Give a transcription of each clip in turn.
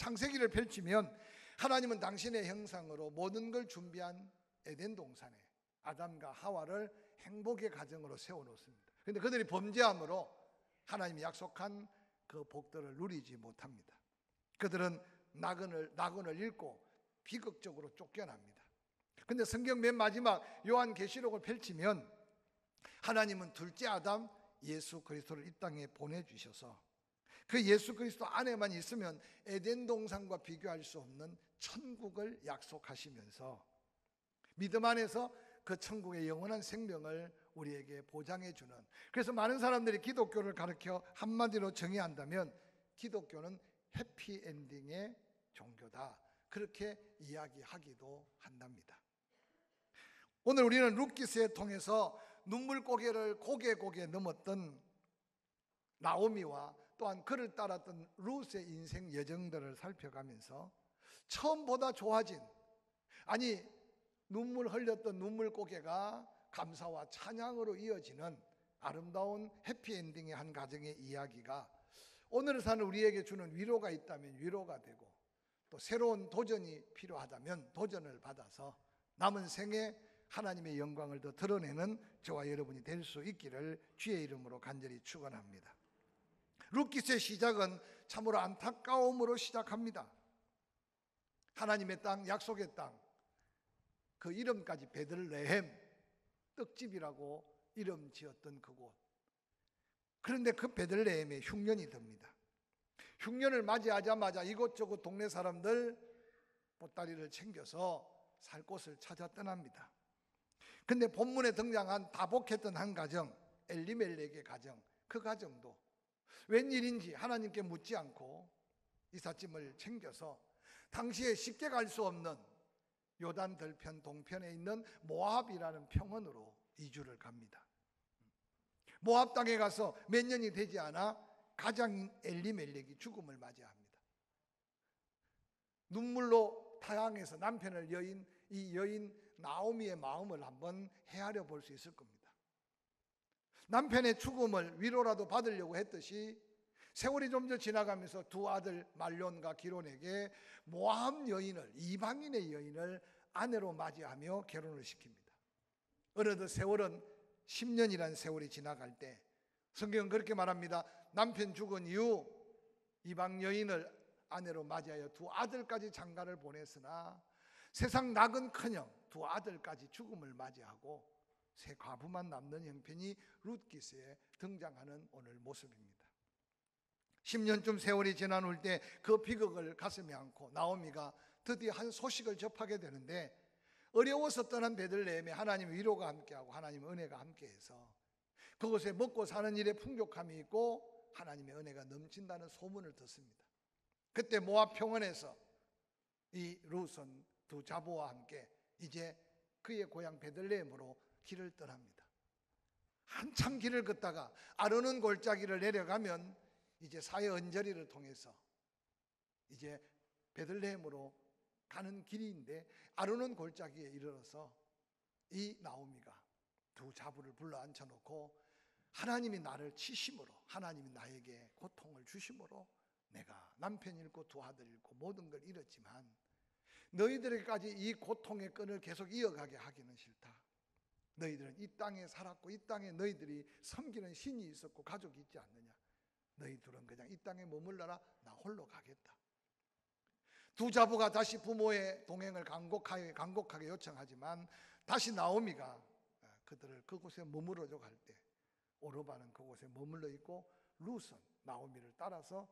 창세기를 펼치면 하나님은 당신의 형상으로 모든 걸 준비한 에덴 동산에 아담과 하와를 행복의 가정으로 세워놓습니다. 그런데 그들이 범죄함으로 하나님이 약속한 그 복들을 누리지 못합니다. 그들은 낙원을 잃고 비극적으로 쫓겨납니다. 그런데 성경 맨 마지막 요한계시록을 펼치면 하나님은 둘째 아담 예수 그리스도를 이 땅에 보내주셔서 그 예수 그리스도 안에만 있으면 에덴 동산과 비교할 수 없는 천국을 약속하시면서 믿음 안에서 그 천국의 영원한 생명을 우리에게 보장해 주는, 그래서 많은 사람들이 기독교를 가르쳐 한마디로 정의한다면 기독교는 해피엔딩의 종교다, 그렇게 이야기하기도 한답니다. 오늘 우리는 룻기스에 통해서 눈물고개를 고개 넘었던 나오미와 또한 그를 따랐던 룻의 인생 여정들을 살펴가면서 처음보다 좋아진, 아니 눈물 흘렸던 눈물고개가 감사와 찬양으로 이어지는 아름다운 해피엔딩의 한 가정의 이야기가 오늘 사는 우리에게 주는 위로가 있다면 위로가 되고, 또 새로운 도전이 필요하다면 도전을 받아서 남은 생에 하나님의 영광을 더 드러내는 저와 여러분이 될 수 있기를 주의 이름으로 간절히 축원합니다. 룻기스의 시작은 참으로 안타까움으로 시작합니다. 하나님의 땅, 약속의 땅, 그 이름까지 베들레헴, 떡집이라고 이름 지었던 그곳. 그런데 그 베들레헴에 흉년이 듭니다. 흉년을 맞이하자마자 이곳저곳 동네 사람들 보따리를 챙겨서 살 곳을 찾아 떠납니다. 근데 본문에 등장한 다복했던 한 가정, 엘리멜렉의 가정, 그 가정도 웬일인지 하나님께 묻지 않고 이삿짐을 챙겨서 당시에 쉽게 갈 수 없는 요단 들편 동편에 있는 모압이라는 평원으로 이주를 갑니다. 모압 땅에 가서 몇 년이 되지 않아 가장인 엘리멜렉이 죽음을 맞이합니다. 눈물로 타향해서 남편을 여인 이 여인 나오미의 마음을 한번 헤아려 볼 수 있을 겁니다. 남편의 죽음을 위로라도 받으려고 했듯이 세월이 좀 더 지나가면서 두 아들 말론과 기론에게 모압 여인을, 이방인의 여인을 아내로 맞이하며 결혼을 시킵니다. 어느덧 세월은 10년이라는 세월이 지나갈 때 성경은 그렇게 말합니다. 남편 죽은 이후 이방 여인을 아내로 맞이하여 두 아들까지 장가를 보냈으나 세상 낙은커녕 두 아들까지 죽음을 맞이하고 새 과부만 남는 형편이 룻기스에 등장하는 오늘 모습입니다. 10년쯤 세월이 지난 후 때 그 비극을 가슴에 안고 나오미가 드디어 한 소식을 접하게 되는데, 어려워서 떠난 베들레헴에 하나님의 위로가 함께하고 하나님의 은혜가 함께해서 그곳에 먹고 사는 일에 풍족함이 있고 하나님의 은혜가 넘친다는 소문을 듣습니다. 그때 모압 평원에서 이 룻은 두 자보와 함께 이제 그의 고향 베들레헴으로 길을 떠납니다. 한참 길을 걷다가 아르논 골짜기를 내려가면 이제 사해 언저리를 통해서 이제 베들레헴으로 가는 길인데, 아르논 골짜기에 이르러서 이 나오미가 두 자부를 불러 앉혀놓고 하나님이 나를 치심으로, 하나님이 나에게 고통을 주심으로 내가 남편 잃고 두 아들 잃고 모든 걸 잃었지만 너희들에게까지 이 고통의 끈을 계속 이어가게 하기는 싫다. 너희들은 이 땅에 살았고 이 땅에 너희들이 섬기는 신이 있었고 가족이 있지 않느냐. 너희 둘은 그냥 이 땅에 머물러라. 나 홀로 가겠다. 두 자부가 다시 부모의 동행을 간곡하게 요청하지만 다시 나오미가 그들을 그곳에 머무러져 갈 때 오르바는 그곳에 머물러 있고 룻은 나오미를 따라서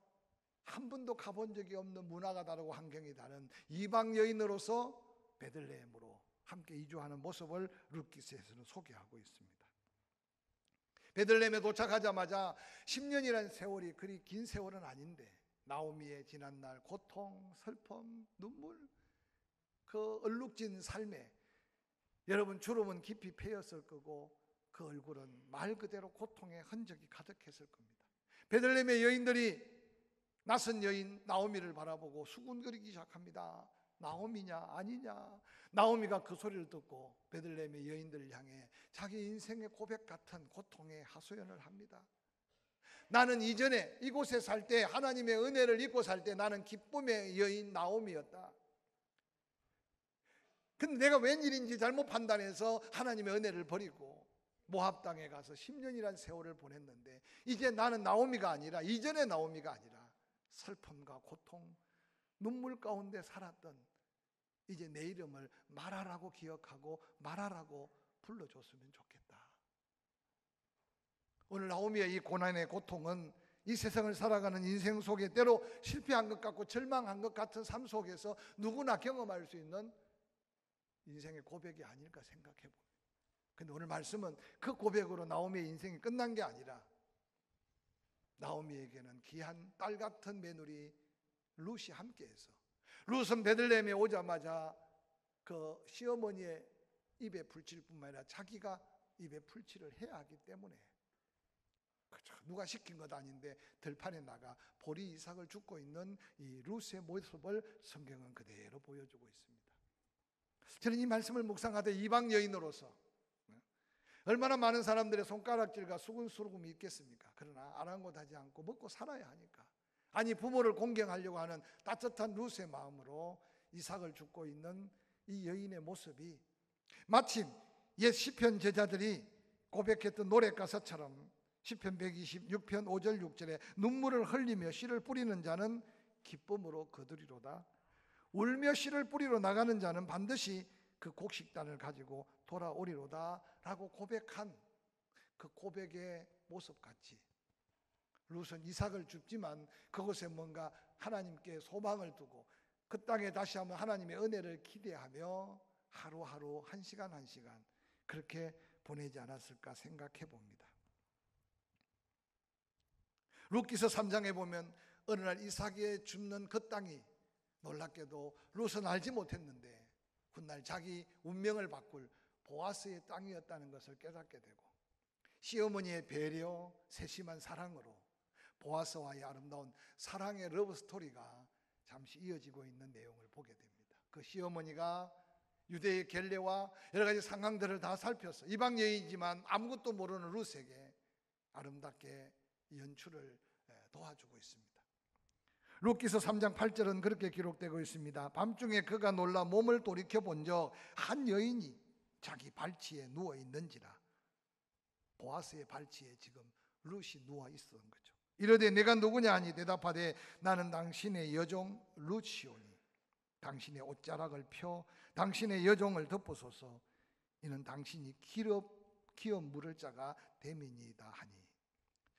한 번도 가본 적이 없는 문화가 다르고 환경이 다른 이방 여인으로서 베들레헴으로 함께 이주하는 모습을 룻기스에서는 소개하고 있습니다. 베들레헴에 도착하자마자 10년이라는 세월이 그리 긴 세월은 아닌데 나오미의 지난날 고통, 슬픔, 눈물, 그 얼룩진 삶에 여러분 주름은 깊이 패였을 거고 그 얼굴은 말 그대로 고통의 흔적이 가득했을 겁니다. 베들레헴의 여인들이 낯선 여인 나오미를 바라보고 수군거리기 시작합니다. 나오미냐 아니냐. 나오미가 그 소리를 듣고 베들레헴의 여인들을 향해 자기 인생의 고백 같은 고통의 하소연을 합니다. 나는 이전에 이곳에 살 때 하나님의 은혜를 입고 살 때 나는 기쁨의 여인 나오미였다. 근데 내가 웬일인지 잘못 판단해서 하나님의 은혜를 버리고 모압 땅에 가서 10년이란 세월을 보냈는데 이제 나는 나오미가 아니라 이전의 나오미가 아니라 슬픔과 고통, 눈물 가운데 살았던 이제 내 이름을 마라라고 기억하고 마라라고 불러줬으면 좋겠다. 오늘 나오미의 이 고난의 고통은 이 세상을 살아가는 인생 속에 때로 실패한 것 같고 절망한 것 같은 삶 속에서 누구나 경험할 수 있는 인생의 고백이 아닐까 생각해 봅니다. 근데 오늘 말씀은 그 고백으로 나오미의 인생이 끝난 게 아니라 나오미에게는 귀한 딸 같은 며느리 룻이 함께해서 룻은 베들레헴에 오자마자 그 시어머니의 입에 풀칠 뿐만 아니라 자기가 입에 풀칠을 해야 하기 때문에 그렇죠. 누가 시킨 것 아닌데 들판에 나가 보리 이삭을 줍고 있는 이 룻의 모습을 성경은 그대로 보여주고 있습니다. 저는 이 말씀을 묵상하되 이방 여인으로서 얼마나 많은 사람들의 손가락질과 수근수르금이 있겠습니까? 그러나 아랑곳하지 않고 먹고 살아야 하니까 아니 부모를 공경하려고 하는 따뜻한 룻의 마음으로 이삭을 줍고 있는 이 여인의 모습이 마침 옛 시편 제자들이 고백했던 노랫가사처럼 시편 126편 5절 6절에 눈물을 흘리며 씨를 뿌리는 자는 기쁨으로 거두리로다. 울며 씨를 뿌리러 나가는 자는 반드시 그 곡식단을 가지고 돌아오리로다 라고 고백한 그 고백의 모습같이 룻은 이삭을 줍지만 그곳에 뭔가 하나님께 소망을 두고 그 땅에 다시 한번 하나님의 은혜를 기대하며 하루하루 한 시간 한 시간 그렇게 보내지 않았을까 생각해 봅니다. 룻기서 3장에 보면 어느 날 이삭이 줍는 그 땅이 놀랍게도 룻은 알지 못했는데 훗날 자기 운명을 바꿀 보아스의 땅이었다는 것을 깨닫게 되고 시어머니의 배려, 세심한 사랑으로 보아스와의 아름다운 사랑의 러브 스토리가 잠시 이어지고 있는 내용을 보게 됩니다. 그 시어머니가 유대의 겔레와 여러 가지 상황들을 다 살펴서 이방 여인이지만 아무것도 모르는 룻에게 아름답게 연출을 도와주고 있습니다. 룻기서 3장 8절은 그렇게 기록되고 있습니다. 밤중에 그가 놀라 몸을 돌이켜 본 적 한 여인이 자기 발치에 누워 있는지라. 보아스의 발치에 지금 룻이 누워 있었던 거죠. 이르되 내가 누구냐 하니 대답하되 나는 당신의 여종 룻이오니 당신의 옷자락을 펴 당신의 여종을 덮으소서. 이는 당신이 기업 물을 자가 됨이니이다 하니.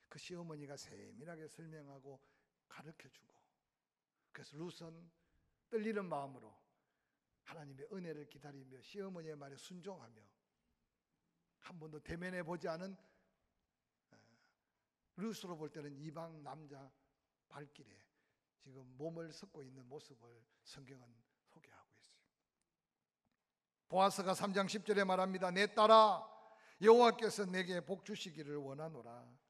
그 시어머니가 세밀하게 설명하고 가르쳐주고 그래서 룻은 떨리는 마음으로 하나님의 은혜를 기다리며 시어머니의 말에 순종하며 한 번도 대면해 보지 않은 룻으로 볼 때는 이방 남자 발길에 지금 몸을 섞고 있는 모습을 성경은 소개하고 있어요. 보아스가 3장 10절에 말합니다. 내 딸아 여호와께서 내게 복 주시기를 원하노라.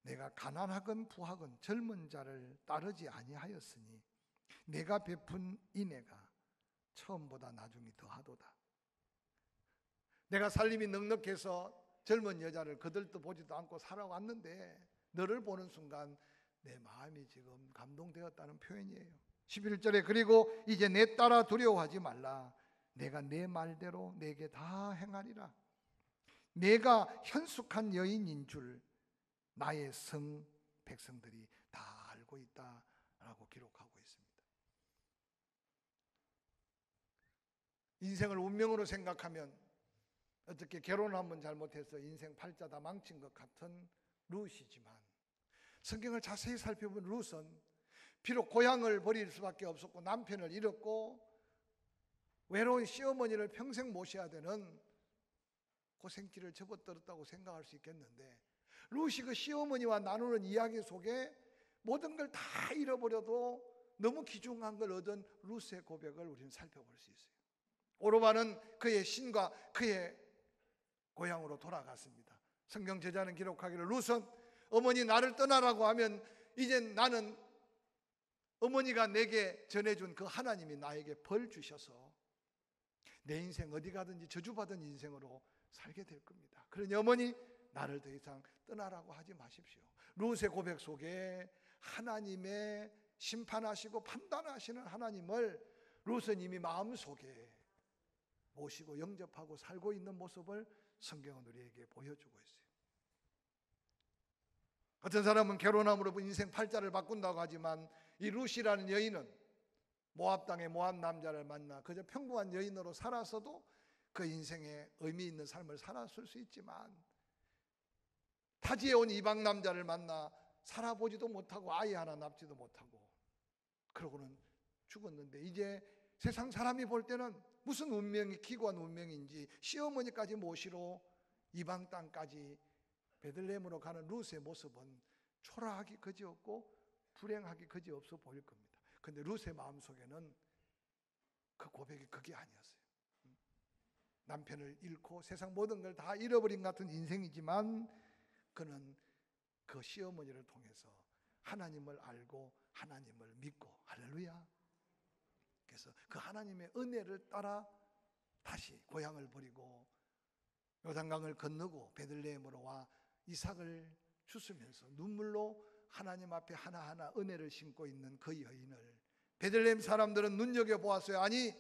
내가 가난하건 부하건 젊은 자를 따르지 아니하였으니 내가 베푼 인애가 처음보다 나중이 더하도다. 내가 살림이 넉넉해서 젊은 여자를 거들떠 보지도 않고 살아왔는데 너를 보는 순간 내 마음이 지금 감동되었다는 표현이에요. 11절에 그리고 이제 내 딸아 두려워하지 말라. 내가 내 말대로 내게 다 행하리라. 내가 현숙한 여인인 줄 나의 백성들이 다 알고 있다라고 기록하고 있습니다. 인생을 운명으로 생각하면 어떻게 결혼을 한번 잘못해서 인생 팔자 다 망친 것 같은 룻이지만 성경을 자세히 살펴본 룻은 비록 고향을 버릴 수밖에 없었고 남편을 잃었고 외로운 시어머니를 평생 모셔야 되는 고생길을 접어들었다고 생각할 수 있겠는데 룻이 그 시어머니와 나누는 이야기 속에 모든 걸 다 잃어버려도 너무 귀중한 걸 얻은 룻의 고백을 우리는 살펴볼 수 있어요. 오르반은 그의 신과 그의 고향으로 돌아갔습니다. 성경 제자는 기록하기를 룻은 어머니 나를 떠나라고 하면 이제 나는 어머니가 내게 전해준 그 하나님이 나에게 벌 주셔서 내 인생 어디 가든지 저주받은 인생으로 살게 될 겁니다. 그러니 어머니 나를 더 이상 떠나라고 하지 마십시오. 룻의 고백 속에 하나님의 심판하시고 판단하시는 하나님을 룻은 이미 마음속에 모시고 영접하고 살고 있는 모습을 성경은 우리에게 보여주고 있어요. 어떤 사람은 결혼함으로 인생 팔자를 바꾼다고 하지만 이 룻이라는 여인은 모압 땅의 모압 남자를 만나 그저 평범한 여인으로 살아서도 그 인생에 의미 있는 삶을 살았을 수 있지만 타지에 온 이방 남자를 만나 살아보지도 못하고 아이 하나 낳지도 못하고 그러고는 죽었는데 이제 세상 사람이 볼 때는 무슨 운명이 기구한 운명인지 시어머니까지 모시러 이방 땅까지 베들레헴으로 가는 룻의 모습은 초라하기 그지없고 불행하기 그지없어 보일 겁니다. 근데 룻의 마음속에는 그 고백이 그게 아니었어요. 남편을 잃고 세상 모든 걸 다 잃어버린 같은 인생이지만 그는 그 시어머니를 통해서 하나님을 알고 하나님을 믿고 할렐루야. 그래서 그 하나님의 은혜를 따라 다시 고향을 버리고 요단강을 건너고 베들레헴으로 와 이삭을 주스면서 눈물로 하나님 앞에 하나하나 은혜를 심고 있는 그 여인을 베들레헴 사람들은 눈여겨보았어요. 아니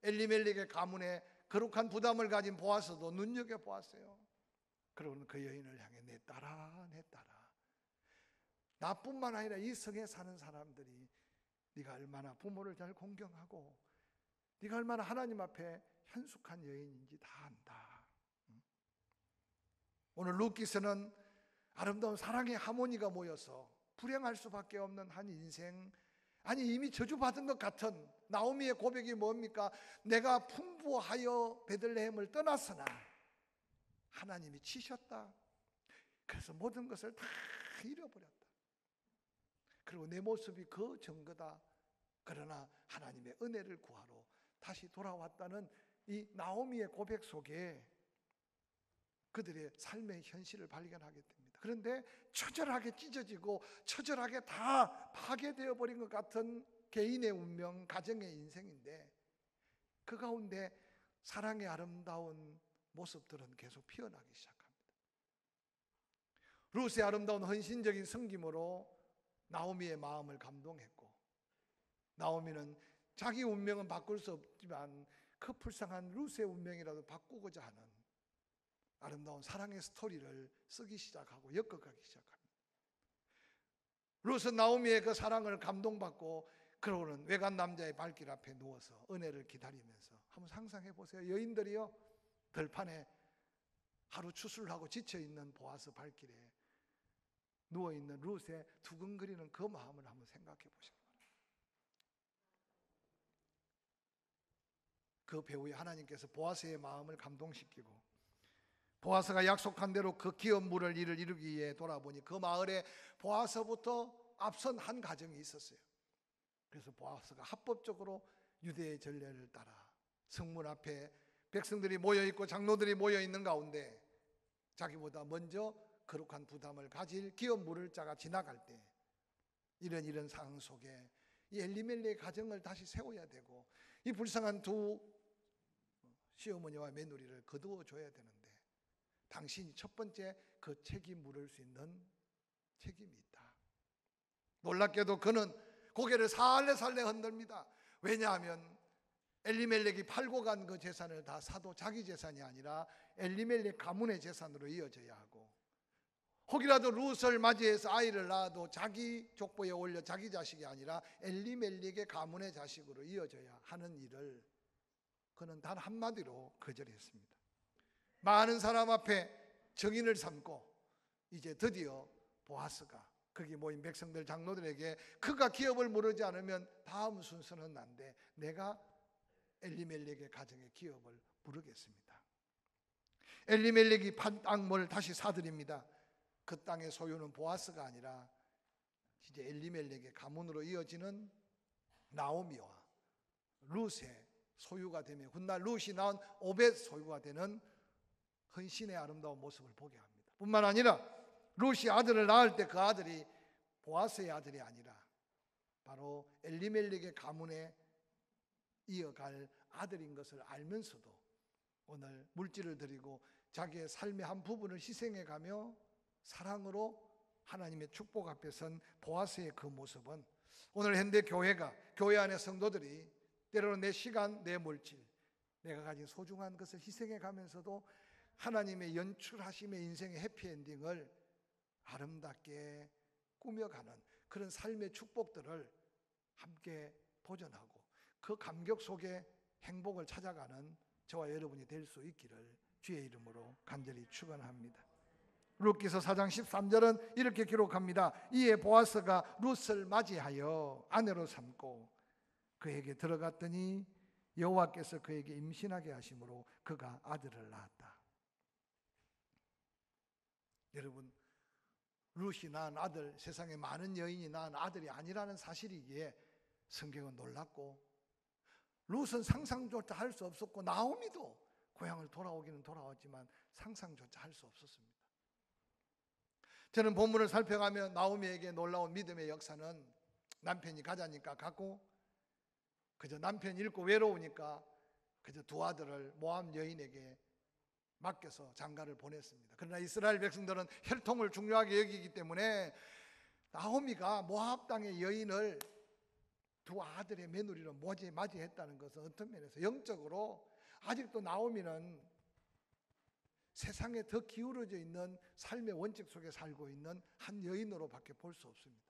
엘리멜렉의 가문에 거룩한 부담을 가진 보아스도 눈여겨보았어요. 그러고는 그 여인을 향해 내 딸아 내 딸아, 나뿐만 아니라 이 성에 사는 사람들이 네가 얼마나 부모를 잘 공경하고 네가 얼마나 하나님 앞에 현숙한 여인인지 다 안다. 오늘 룻기서는 아름다운 사랑의 하모니가 모여서 불행할 수밖에 없는 한 인생, 아니 이미 저주받은 것 같은 나오미의 고백이 뭡니까? 내가 풍부하여 베들레헴을 떠났으나 하나님이 치셨다. 그래서 모든 것을 다 잃어버렸다. 그리고 내 모습이 그 증거다. 그러나 하나님의 은혜를 구하러 다시 돌아왔다는 이 나오미의 고백 속에 그들의 삶의 현실을 발견하게 됩니다. 그런데 처절하게 찢어지고 처절하게 다 파괴되어 버린 것 같은 개인의 운명, 가정의 인생인데 그 가운데 사랑의 아름다운 모습들은 계속 피어나기 시작합니다. 룻의 아름다운 헌신적인 섬김으로 나오미의 마음을 감동했고 나오미는 자기 운명은 바꿀 수 없지만 그 불쌍한 룻의 운명이라도 바꾸고자 하는 아름다운 사랑의 스토리를 쓰기 시작하고 엮어가기 시작합니다. 룻은 나오미의 그 사랑을 감동받고 그러고는 외간 남자의 발길 앞에 누워서 은혜를 기다리면서 한번 상상해 보세요. 여인들이요 들판에 하루 추수하고 지쳐있는 보아스 발길에 누워있는 룻의 두근거리는 그 마음을 한번 생각해 보시기 바랍니다. 그 배후에 하나님께서 보아스의 마음을 감동시키고 보아스가 약속한 대로 그 기업 물을 일을 이루기 위해 돌아보니 그 마을에 보아스부터 앞선 한 가정이 있었어요. 그래서 보아스가 합법적으로 유대의 전례를 따라 성문 앞에 백성들이 모여있고 장로들이 모여있는 가운데 자기보다 먼저 거룩한 부담을 가질 기업 물을 자가 지나갈 때 이런 상황 속에 이 엘리멜렉의 가정을 다시 세워야 되고 이 불쌍한 두 시어머니와 며느리를 거두어 줘야 되는데 당신이 첫 번째 그 책임 물을 수 있는 책임이 있다. 놀랍게도 그는 고개를 살래살래 흔듭니다. 왜냐하면 엘리멜렉이 팔고 간 그 재산을 다 사도 자기 재산이 아니라 엘리멜렉 가문의 재산으로 이어져야 하고 혹이라도 룻을 맞이해서 아이를 낳아도 자기 족보에 올려 자기 자식이 아니라 엘리멜렉의 가문의 자식으로 이어져야 하는 일을 그는 단 한마디로 거절했습니다. 많은 사람 앞에 증인을 삼고 이제 드디어 보아스가 거기 모인 백성들 장로들에게 그가 기업을 물으지 않으면 다음 순서는 난데 내가 엘리멜렉의 가정의 기업을 물으겠습니다. 엘리멜렉이 판 땅을 다시 사들입니다. 그 땅의 소유는 보아스가 아니라 이제 엘리멜렉의 가문으로 이어지는 나오미와 룻의 소유가 되며 훗날 룻이 낳은 오벳 소유가 되는 헌신의 아름다운 모습을 보게 합니다. 뿐만 아니라 룻이 아들을 낳을 때 그 아들이 보아스의 아들이 아니라 바로 엘리멜렉의 가문에 이어갈 아들인 것을 알면서도 오늘 물질을 드리고 자기의 삶의 한 부분을 희생해 가며 사랑으로 하나님의 축복 앞에 선 보아스의 그 모습은 오늘 현대 교회가, 교회 안의 성도들이 때로는 내 시간, 내 물질, 내가 가진 소중한 것을 희생해 가면서도 하나님의 연출하심의 인생의 해피엔딩을 아름답게 꾸며가는 그런 삶의 축복들을 함께 도전하고 그 감격 속에 행복을 찾아가는 저와 여러분이 될 수 있기를 주의 이름으로 간절히 축원합니다. 룻기서 4장 13절은 이렇게 기록합니다. 이에 보아스가 룻을 맞이하여 아내로 삼고 그에게 들어갔더니 여호와께서 그에게 임신하게 하심으로 그가 아들을 낳았다. 여러분, 룻이 낳은 아들, 세상에 많은 여인이 낳은 아들이 아니라는 사실이기에 성경은 놀랐고, 룻은 상상조차 할 수 없었고, 나오미도 고향을 돌아오기는 돌아왔지만 상상조차 할 수 없었습니다. 저는 본문을 살펴가며 나오미에게 놀라운 믿음의 역사는 남편이 가자니까 갔고, 그저 남편 잃고 외로우니까 그저 두 아들을 모압 여인에게 맡겨서 장가를 보냈습니다. 그러나 이스라엘 백성들은 혈통을 중요하게 여기기 때문에 나오미가 모압 땅의 여인을 두 아들의 며느리로 맞이했다는 것은 어떤 면에서 영적으로 아직도 나오미는 세상에 더 기울어져 있는 삶의 원칙 속에 살고 있는 한 여인으로밖에 볼 수 없습니다.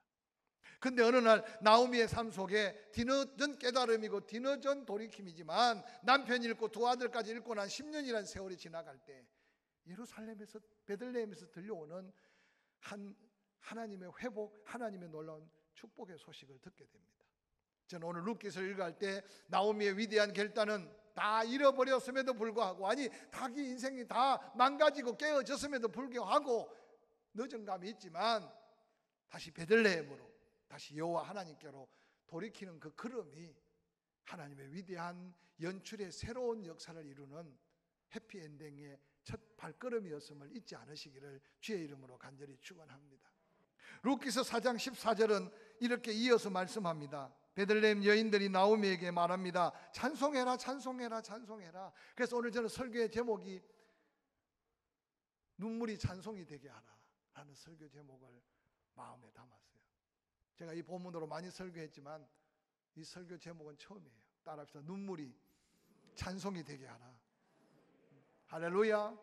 근데 어느 날 나오미의 삶 속에 뒤늦은 깨달음이고 뒤늦은 돌이킴이지만 남편 잃고 두 아들까지 잃고 난 10년이라는 세월이 지나갈 때 예루살렘에서, 베들레헴에서 들려오는 하나님의 회복, 하나님의 놀라운 축복의 소식을 듣게 됩니다. 저는 오늘 룻기서를 읽을 때 나오미의 위대한 결단은 다 잃어버렸음에도 불구하고, 아니 자기 인생이 다 망가지고 깨어졌음에도 불구하고 늦은 감이 있지만 다시 베들레헴으로, 다시 여호와 하나님께로 돌이키는 그 걸음이 하나님의 위대한 연출의 새로운 역사를 이루는 해피엔딩의 첫 발걸음이었음을 잊지 않으시기를 주의 이름으로 간절히 축원합니다. 룻기서 4장 14절은 이렇게 이어서 말씀합니다. 베들레헴 여인들이 나오미에게 말합니다. 찬송해라, 찬송해라, 찬송해라. 그래서 오늘 저는 설교의 제목이 눈물이 찬송이 되게 하라 라는 설교 제목을 마음에 담았어요. 제가 이 본문으로 많이 설교했지만 이 설교 제목은 처음이에요. 따라합시다. 눈물이 찬송이 되게 하라. 할렐루야.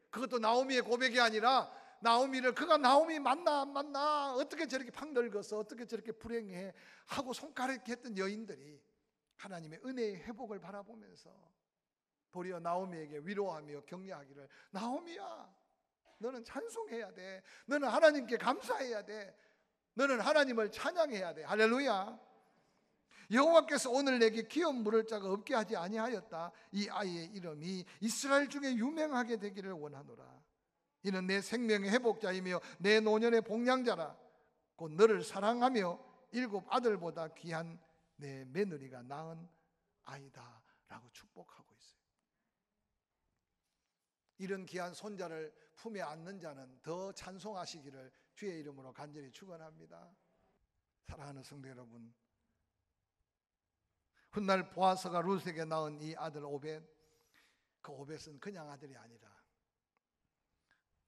그것도 나오미의 고백이 아니라 나오미를, 그가 나오미 맞나 안 맞나, 어떻게 저렇게 팍 늙어서 어떻게 저렇게 불행해 하고 손가락했던 여인들이 하나님의 은혜의 회복을 바라보면서 도리어 나오미에게 위로하며 격려하기를, 나오미야, 너는 찬송해야 돼. 너는 하나님께 감사해야 돼. 너는 하나님을 찬양해야 돼. 할렐루야. 여호와께서 오늘 내게 기업 물을 자가 없게 하지 아니하였다. 이 아이의 이름이 이스라엘 중에 유명하게 되기를 원하노라. 이는 내 생명의 회복자이며 내 노년의 복량자라. 곧 너를 사랑하며 7 아들보다 귀한 내 며느리가 낳은 아이다 라고 축복하고 있어요. 이런 귀한 손자를 품에 안는 자는 더 찬송하시기를 주의 이름으로 간절히 축원합니다. 사랑하는 성도 여러분, 훗날 보아스가 룻에게 낳은 이 아들 오벳, 그 오벳은 그냥 아들이 아니라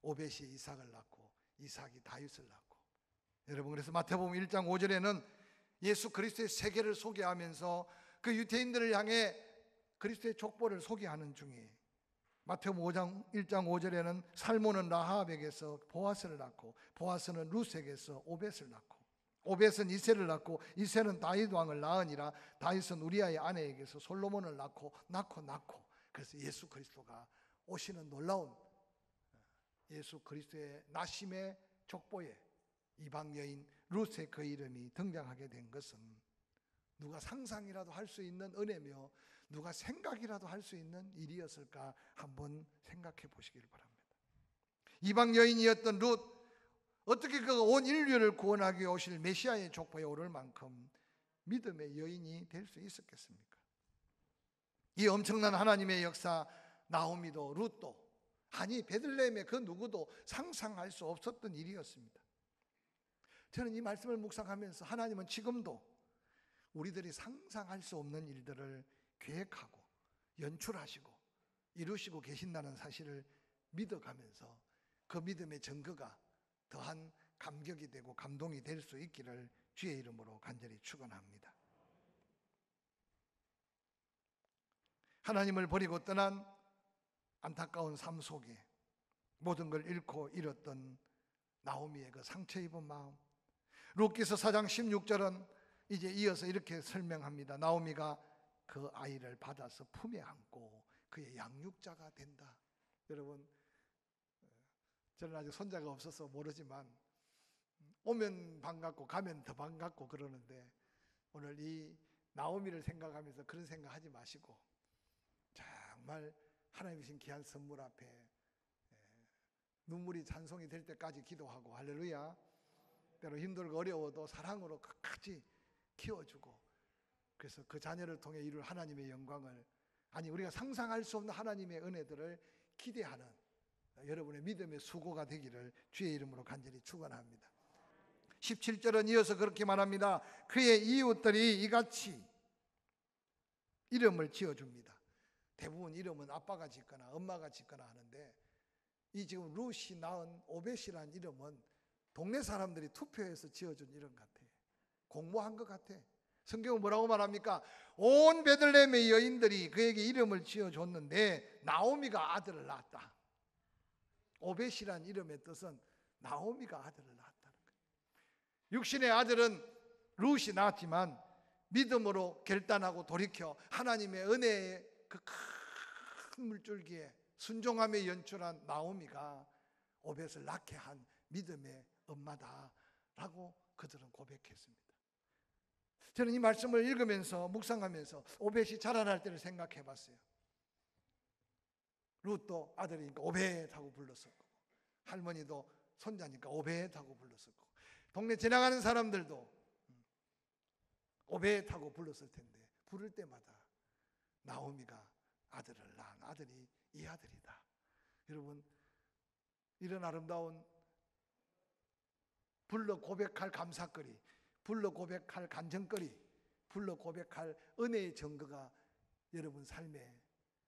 오벳이 이삭을 낳고 이삭이 다윗을 낳고, 여러분, 그래서 마태복음 1장 5절에는 예수 그리스도의 세계를 소개하면서 그 유대인들을 향해 그리스도의 족보를 소개하는 중에 마태복음 1장 5절에는 살몬은 라합에게서 보아스를 낳고 보아스는 룻에게서 오벳을 낳고 오벳은 이새를 낳고 이새는 다윗 왕을 낳으니라. 다윗은 우리아의 아내에게서 솔로몬을 낳고 그래서 예수 그리스도가 오시는 놀라운 예수 그리스도의 나심의 족보에 이방 여인 룻의 그 이름이 등장하게 된 것은 누가 상상이라도 할 수 있는 은혜며 누가 생각이라도 할 수 있는 일이었을까 한번 생각해 보시기를 바랍니다. 이방 여인이었던 룻, 어떻게 그 온 인류를 구원하기 위해 오실 메시아의 족보에 오를 만큼 믿음의 여인이 될 수 있었겠습니까? 이 엄청난 하나님의 역사, 나오미도 룻도, 아니 베들레헴의 그 누구도 상상할 수 없었던 일이었습니다. 저는 이 말씀을 묵상하면서 하나님은 지금도 우리들이 상상할 수 없는 일들을 계획하고 연출하시고 이루시고 계신다는 사실을 믿어가면서 그 믿음의 증거가 더한 감격이 되고 감동이 될 수 있기를 주의 이름으로 간절히 축원합니다. 하나님을 버리고 떠난 안타까운 삶 속에 모든 걸 잃고 잃었던 나오미의 그 상처 입은 마음, 룻기서 4장 16절은 이제 이어서 이렇게 설명합니다. 나오미가 그 아이를 받아서 품에 안고 그의 양육자가 된다. 여러분, 저는 아직 손자가 없어서 모르지만 오면 반갑고 가면 더 반갑고 그러는데, 오늘 이 나오미를 생각하면서 그런 생각하지 마시고 정말 하나님 주신 귀한 선물 앞에 눈물이 찬송이 될 때까지 기도하고, 할렐루야, 때로 힘들고 어려워도 사랑으로 끝까지 키워주고, 그래서 그 자녀를 통해 이룰 하나님의 영광을, 아니 우리가 상상할 수 없는 하나님의 은혜들을 기대하는 여러분의 믿음의 수고가 되기를 주의 이름으로 간절히 축원합니다. 17절은 이어서 그렇게 말합니다. 그의 이웃들이 이같이 이름을 지어줍니다. 대부분 이름은 아빠가 짓거나 엄마가 짓거나 하는데, 이 지금 룻이 낳은 오벳이라는 이름은 동네 사람들이 투표해서 지어준 이름 같아. 공모한 것 같아. 성경은 뭐라고 말합니까? 온 베들레헴의 여인들이 그에게 이름을 지어줬는데 나오미가 아들을 낳았다. 오벳이라는 이름의 뜻은 나오미가 아들을 낳았다는 거예요. 육신의 아들은 룻이 낳았지만 믿음으로 결단하고 돌이켜 하나님의 은혜의 그 큰 물줄기에 순종함에 연출한 나오미가 오벳을 낳게 한 믿음의 엄마다라고 그들은 고백했습니다. 저는 이 말씀을 읽으면서 묵상하면서 오벳이 자라날 때를 생각해 봤어요. 룻도 아들이니까 오벳하고 불렀을 거고, 할머니도 손자니까 오벳하고 불렀을 거고, 동네 지나가는 사람들도 오벳하고 불렀을 텐데, 부를 때마다 나오미가 아들을 낳은 아들이 이 아들이다. 여러분, 이런 아름다운 불러 고백할 감사거리, 불러 고백할 간증거리, 불러 고백할 은혜의 증거가 여러분 삶에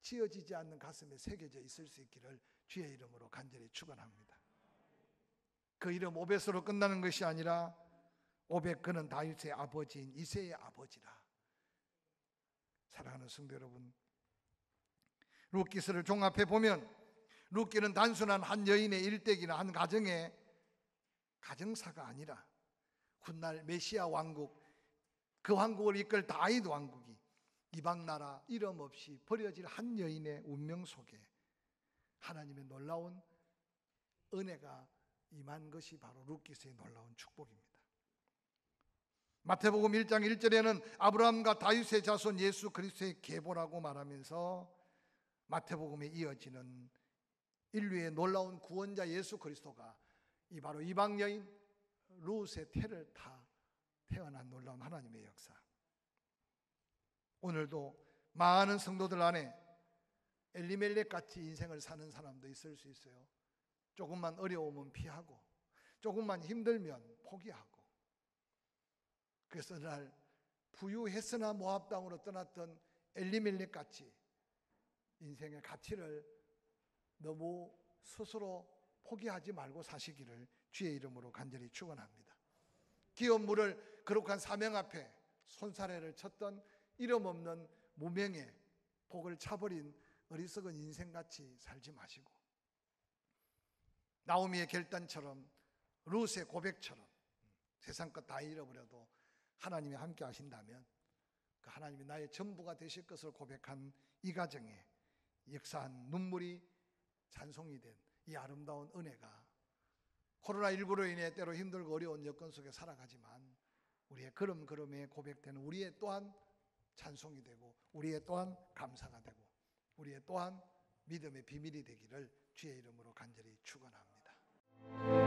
지어지지 않는 가슴에 새겨져 있을 수 있기를 주의 이름으로 간절히 축원합니다. 그 이름 오벳으로 끝나는 것이 아니라 오벳 그는 다윗의 아버지인 이새의 아버지라. 사랑하는 성도 여러분, 룻기서를 종합해 보면 룻기는 단순한 한 여인의 일대기나 한 가정의 가정사가 아니라 훗날 메시아 왕국, 그 왕국을 이끌 다윗 왕국이 이방 나라 이름 없이 버려질 한 여인의 운명 속에 하나님의 놀라운 은혜가 임한 것이 바로 룻기서의 놀라운 축복입니다. 마태복음 1장 1절에는 아브라함과 다윗의 자손 예수 그리스도의 계보라고 말하면서 마태복음에 이어지는 인류의 놀라운 구원자 예수 그리스도가 이 바로 이방 여인 룻의 태를 타 태어난 놀라운 하나님의 역사. 오늘도 많은 성도들 안에 엘리멜렉 같이 인생을 사는 사람도 있을 수 있어요. 조금만 어려우면 피하고, 조금만 힘들면 포기하고. 그래서 어느 날 부유했으나 모압 땅으로 떠났던 엘리멜렉 같이 인생의 가치를 너무 스스로 포기하지 말고 사시기를 주의 이름으로 간절히 축원합니다. 기업 물을 거룩한 사명 앞에 손사래를 쳤던 이름 없는 무명의 복을 차버린 어리석은 인생같이 살지 마시고, 나오미의 결단처럼 룻의 고백처럼 세상 것 다 잃어버려도 하나님이 함께 하신다면 그 하나님이 나의 전부가 되실 것을 고백한 이 가정에 역사한 눈물이 찬송이 된 이 아름다운 은혜가 코로나19로 인해 때로 힘들고 어려운 여건 속에 살아가지만 우리의 걸음걸음에 고백되는 우리의 또한 찬송이 되고, 우리의 또한 감사가 되고, 우리의 또한 믿음의 비밀이 되기를 주의 이름으로 간절히 축원합니다.